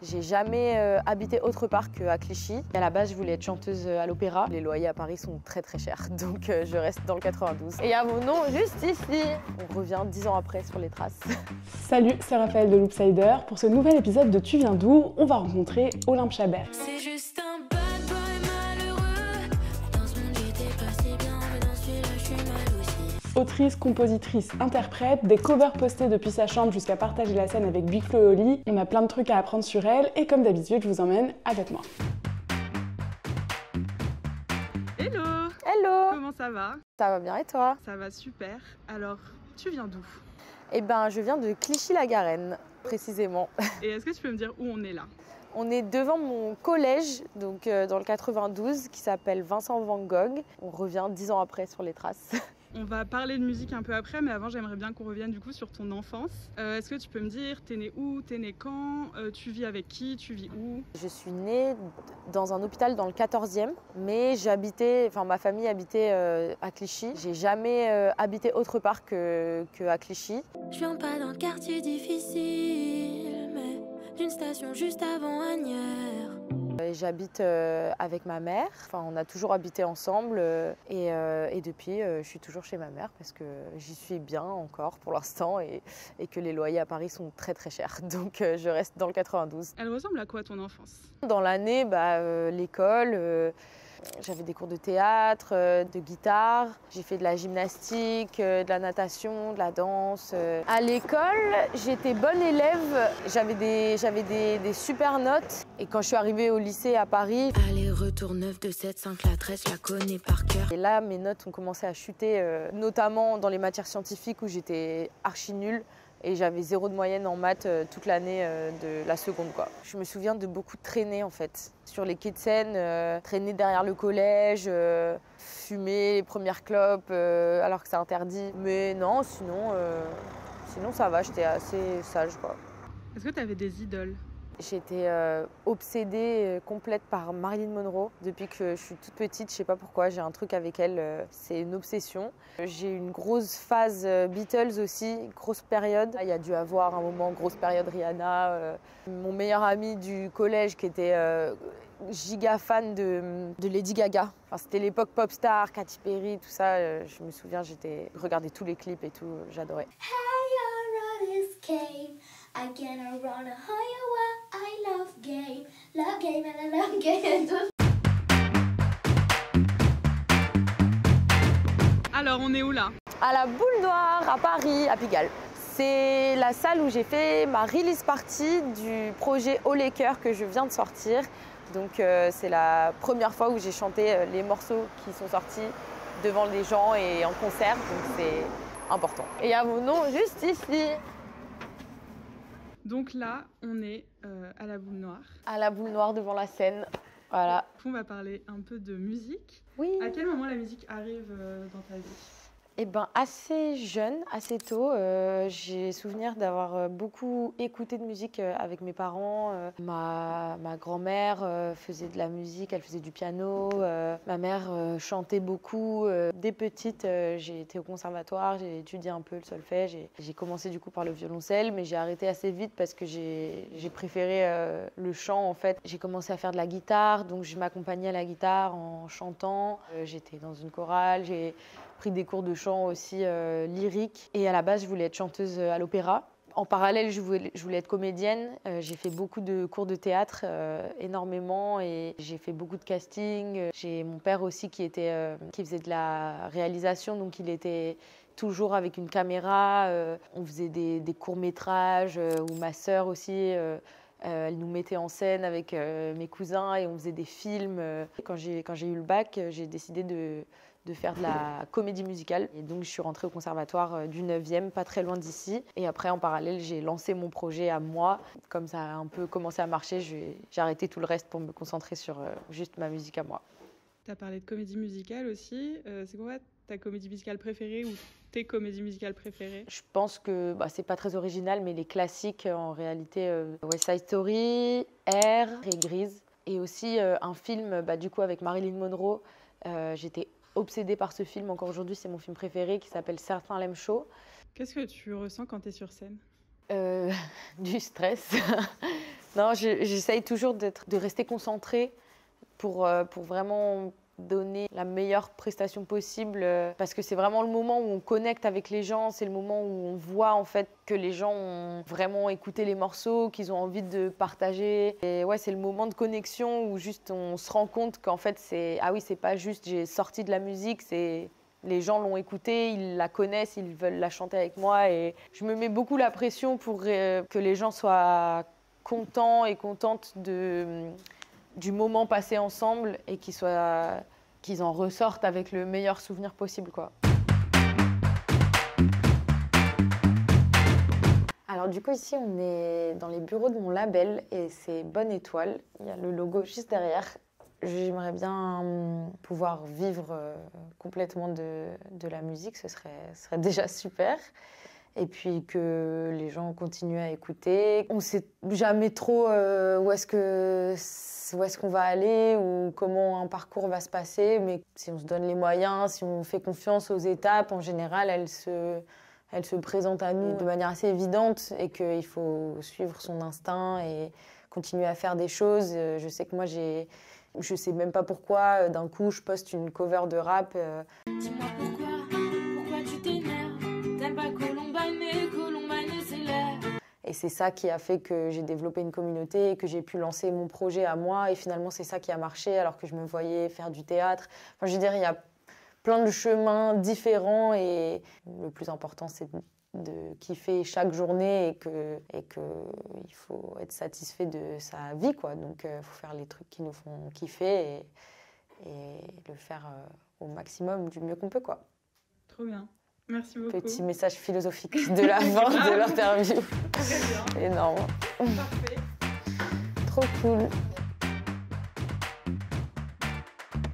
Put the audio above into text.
J'ai jamais habité autre part qu'à Clichy. À la base, je voulais être chanteuse à l'opéra. Les loyers à Paris sont très chers, donc je reste dans le 92. Et il y a mon nom juste ici. On revient 10 ans après sur les traces. Salut, c'est Raphaël de Loopsider. Pour ce nouvel épisode de Tu viens d'où, on va rencontrer Olympe Chabert. C'est juste un bad boy malheureux. Dans ce monde j'étais pas si bien, mais dans celui-là je suis mal aussi. Autrice, compositrice, interprète, des covers postés depuis sa chambre jusqu'à partager la scène avec Big Flo et Oli. On a plein de trucs à apprendre sur elle et comme d'habitude, je vous emmène avec moi. Hello! Hello! Comment ça va? Ça va bien et toi? Ça va super. Alors, tu viens d'où? Eh ben, je viens de Clichy-la-Garenne, précisément. Et est-ce que tu peux me dire où on est là? On est devant mon collège, donc dans le 92, qui s'appelle Vincent Van Gogh. On revient 10 ans après sur les traces. On va parler de musique un peu après, mais avant j'aimerais bien qu'on revienne du coup sur ton enfance. Est-ce que tu peux me dire, t'es né où, t'es né quand, tu vis avec qui, tu vis où? Je suis née dans un hôpital dans le 14e, mais ma famille habitait à Clichy. J'ai jamais habité autre part qu'à Clichy. Je viens pas d'un quartier difficile, mais d'une station juste avant Asnières. J'habite avec ma mère, on a toujours habité ensemble et depuis je suis toujours chez ma mère parce que j'y suis bien encore pour l'instant et que les loyers à Paris sont très chers, donc je reste dans le 92. Elle ressemble à quoi ton enfance? Dans l'année, l'école, j'avais des cours de théâtre, de guitare, j'ai fait de la gymnastique, de la natation, de la danse. À l'école, j'étais bonne élève, j'avais des super notes. Et quand je suis arrivée au lycée à Paris, Aller-retour 9 de 7, 5, la 13, je la connais par cœur. et là mes notes ont commencé à chuter, notamment dans les matières scientifiques où j'étais archi nulle. Et j'avais 0 de moyenne en maths toute l'année de la seconde, quoi. Je me souviens de beaucoup traîner en fait. Sur les quais de Seine, traîner derrière le collège, fumer les premières clopes alors que c'est interdit. Mais non, sinon ça va, j'étais assez sage, quoi. Est-ce que tu avais des idoles? J'étais obsédée complète par Marilyn Monroe. Depuis que je suis toute petite, je sais pas pourquoi, j'ai un truc avec elle, c'est une obsession. J'ai eu une grosse phase Beatles aussi, grosse période. Il y a dû avoir un moment, grosse période Rihanna. Mon meilleur ami du collège qui était giga fan de Lady Gaga. C'était l'époque pop star, Katy Perry, tout ça. Je me souviens, regardais tous les clips et tout, j'adorais. I can run a higher one. I love game and I love game. Alors, on est où là? À la Boule Noire, à Paris, à Pigalle. C'est la salle où j'ai fait ma release party du projet Haut les Cœurs que je viens de sortir. Donc c'est la première fois où j'ai chanté les morceaux qui sont sortis devant les gens et en concert, donc c'est important. Et il y a mon nom juste ici. Donc là, on est à la Boule Noire. À la Boule Noire devant la scène, voilà. On va parler un peu de musique. Oui. À quel moment la musique arrive dans ta vie? Eh ben, assez jeune, assez tôt. J'ai souvenir d'avoir beaucoup écouté de musique avec mes parents. Ma grand-mère faisait de la musique, elle faisait du piano. Ma mère chantait beaucoup. Dès petite, j'ai été au conservatoire, j'ai étudié un peu le solfège. J'ai commencé du coup par le violoncelle, mais j'ai arrêté assez vite parce que j'ai préféré le chant en fait. J'ai commencé à faire de la guitare, donc je m'accompagnais à la guitare en chantant. J'étais dans une chorale, j'ai pris des cours de chant aussi lyrique. Et à la base, je voulais être chanteuse à l'opéra. En parallèle, je voulais être comédienne. J'ai fait beaucoup de cours de théâtre, énormément, et j'ai fait beaucoup de casting. J'ai mon père aussi qui faisait de la réalisation, donc il était toujours avec une caméra. On faisait des courts-métrages, ou ma sœur aussi. Elle nous mettait en scène avec mes cousins et on faisait des films. Quand j'ai eu le bac, j'ai décidé de faire de la comédie musicale. Et donc, je suis rentrée au conservatoire du 9e, pas très loin d'ici. Et après, en parallèle, j'ai lancé mon projet à moi. Comme ça a un peu commencé à marcher, j'ai arrêté tout le reste pour me concentrer sur juste ma musique à moi. Tu as parlé de comédie musicale aussi. C'est quoi ta comédie musicale préférée ou tes comédies musicales préférées? Je pense que c'est pas très original, mais les classiques, en réalité, West Side Story, Air et Grise. Et aussi un film, du coup, avec Marilyn Monroe. J'étais obsédée par ce film, encore aujourd'hui, c'est mon film préféré, qui s'appelle Certains l'aiment chaud. Qu'est-ce que tu ressens quand tu es sur scène? Du stress. Non, j'essaye toujours de rester concentrée pour vraiment donner la meilleure prestation possible parce que c'est vraiment le moment où on connecte avec les gens, c'est le moment où on voit en fait que les gens ont vraiment écouté les morceaux, qu'ils ont envie de partager. Et ouais, c'est le moment de connexion où juste on se rend compte qu'en fait c'est pas juste j'ai sorti de la musique, c'est les gens l'ont écoutée, ils la connaissent, ils veulent la chanter avec moi et je me mets beaucoup la pression pour que les gens soient contents et contentes du moment passé ensemble et qu'ils en ressortent avec le meilleur souvenir possible, quoi. Alors du coup ici on est dans les bureaux de mon label et c'est Bonne Étoile. Il y a le logo juste derrière. J'aimerais bien pouvoir vivre complètement de la musique, ce serait déjà super. Et puis que les gens continuent à écouter. On ne sait jamais trop où est-ce qu'on va aller ou comment un parcours va se passer, mais si on se donne les moyens, si on fait confiance aux étapes, en général, elles se présentent à nous de manière assez évidente et qu'il faut suivre son instinct et continuer à faire des choses. Je sais que moi, je sais même pas pourquoi, d'un coup, je poste une cover de rap. Dis-moi pourquoi tu t'énerves? T'aimes pas Columbine, mais Columbine c'est l'air. Et c'est ça qui a fait que j'ai développé une communauté et que j'ai pu lancer mon projet à moi. Et finalement, c'est ça qui a marché alors que je me voyais faire du théâtre. Enfin, je veux dire, il y a plein de chemins différents et le plus important, c'est de kiffer chaque journée et que il faut être satisfait de sa vie, quoi. Donc, il faut faire les trucs qui nous font kiffer et le faire au maximum du mieux qu'on peut, quoi. Trop bien. Merci beaucoup. Petit message philosophique de la fin de l'interview. Très bien. Énorme. Parfait. Trop cool.